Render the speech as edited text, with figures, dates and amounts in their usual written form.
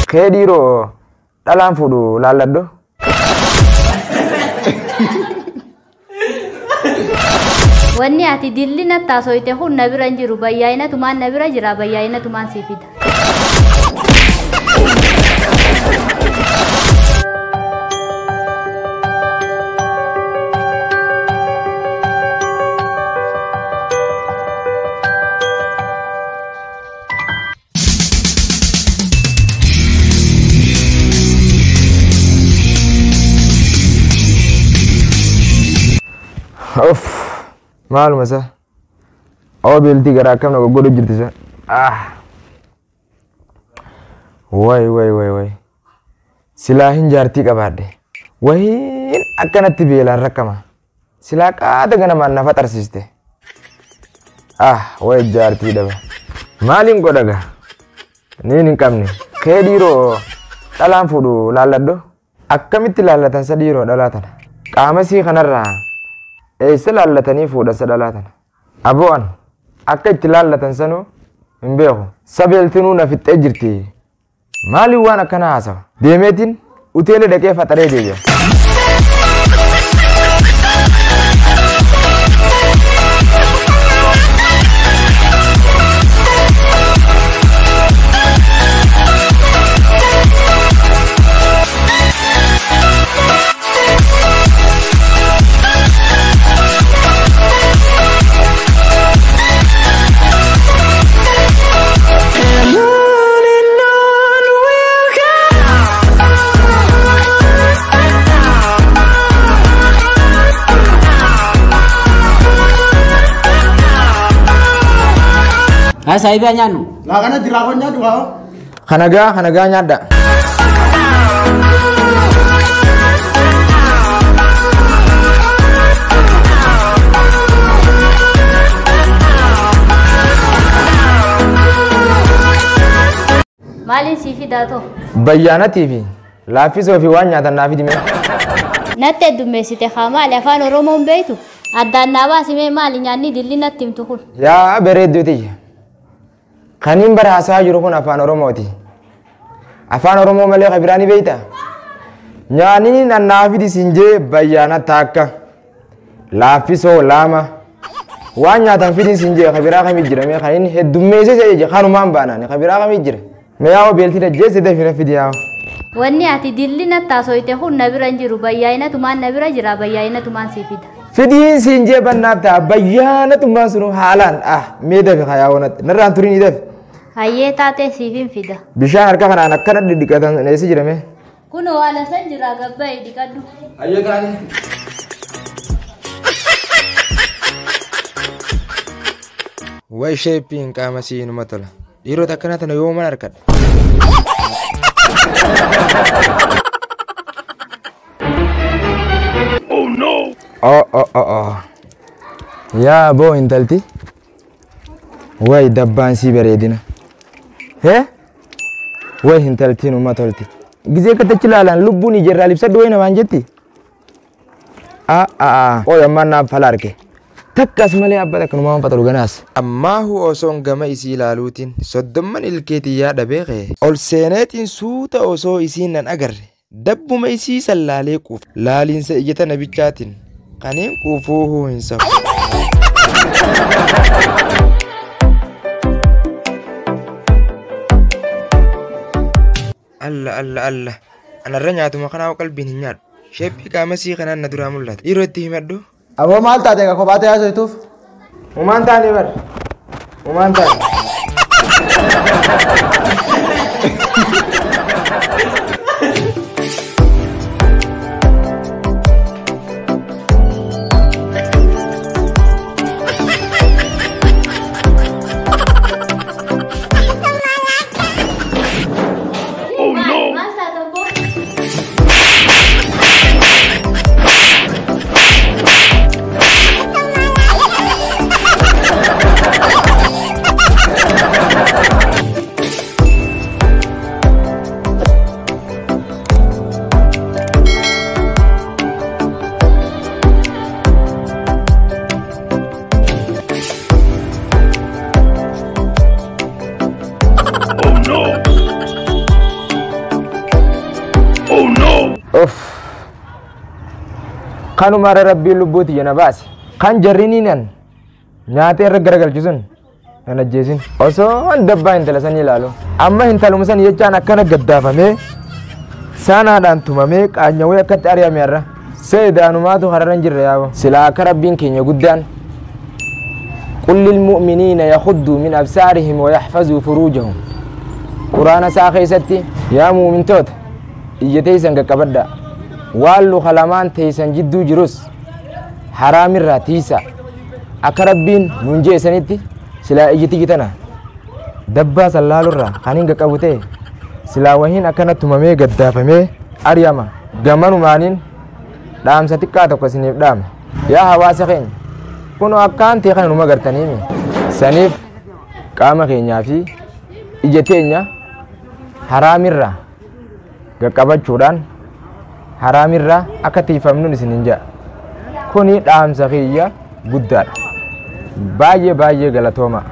Kediro dalam fudu lalado. Wanni ati dillina tasoite hun nabira njiru bayyayna tuman nabira jira bayyayna tuman sifida. Malu masa, oh belti gerakam nak godo jirti sa. Wai. Silahin jarti kabade. Wai akan ati bela rakama. Silaka ada gana mana fatar siste. Wai jarti dah. Malin godaga. Ni kam ni. Kediro dalam fudu lalado. Akkamiti lalatan sadiro dalatan. Kamasi kanarra. Selallatanii fuudha sadalatan. Aboon akka itti laallatan sanuu hin beeku. Sabeeltinuu na fixxee jirti. Maaliin waan akkana haasawa? Deemeetiin uteela dhaqee faxaree deebi'a. Saya ibu nyanu. Lah kana dirakonnya tuh kau. Kanaga nyada. Malin sifi dato. Bayyana TV. Laafis ofii waan nyaatan naaf hidhime. Natte dummessite xaamaali afaan Oromoon beektu. Addaan naabaa simee maali nyaanni dilli natti himtu kun. Yaa bareedduuti. Kanin berhasil juru kun afaan Oromooti. Afaan Oromoo malee kabirani beekta. Nyaanni nannaafi disinjee bayyana takka. Laafisoo lama. Waan nyaatan fidin sinjee kabiraa kamii jira. Mee kanin heddummeessee seeje kanumaan baanaan kabiraa kamii jira. Mee yaa'oo beelti dajjeesse dafina fidi yaa'oo. Wanni ati dilli nattaasoite kun nabira njiru bayyayina tumaan nabira jira bayyayina tumaan sifida. Fidin sinjee bannaabtaa bayyana tumaan sunu haalaan mee dafe kayaawwanatti narraan turin ni dafe. Hayyee taatee siifin fida. Bishaan harka kanaan akkana dhidhiqatan eessa jirame? Kunoo haala san jira gabba'e dhiqadhu. Hayyee taane. Way sheeppiin qaama siinuma tola. Dhiirota akkana tana yoo mana harkadha. Oh no! Oh. Yaa boo intalti. Way dabbaan sii bareedina. Way intaltiin uma tolti. Gizee katachi laalaan lubbuun ijeerraa libsadhu way namaan jetti. Oy ammaan naaf fala arge. Takkas malee abbaa takkanumaan faxalu ganaas. Ammaahu osoon gama isii ilaaluutiin soddomman ilkeetii yaada beekee. Ol seeneetiin suuta osoo isiin nan agarre. Dabbuma isii sallaalee quuf. Laaliinsa ijata nabichaatiin kaneen quufuu hin safu. Allah. Anarra nyaatuma kanaa qalbiin hin nyaadhu. Sheeppii qaama sii kanaan na duraa mul'ata. Dhiiroo itti himadhu. Aboo maal taate ka kophaa ta'ee haasoftuuf? Umaan taane bar. Umaan taane. kanuma rabbii lubbuuti yana baase kan jarriniinan nyaatee irra garagalchu sun nan ajjeesin osoo an dabbaa intala sanii ilaalu amma intaluma san jechaan akkana gaddaafamee saanaadhaan tumamee qaanyawee akkatti ari'ame irra seedaanumaatu hararan jirra yaaba silaa akka rabbiin keenya guddaan قل للمؤمنين يخضوا من أبصارهم ويحفظوا فروجهم قرآن ساخي ستي يا مؤمن توت إجتيسن كبدا والو خلامان تيسن جدو جروس حرام الراتيسا أكربين منجي سنتي سلا إجتي جتنا دبا سلالو را خانين كبوتي سلا وهين أكنا تمامي قدافمي أرياما غمانو مانين دام ستكاتو كسنيف دام يا هواسخين kuno akkanti kan numa gartaniimi sanif qaama keenyaa fi ija teenya haraamirra qaqqabachuudhaan haraamirra akka tiifamnuun isinin jedha kuni dhaamsa kiyya guddaadha baay'ee galatooma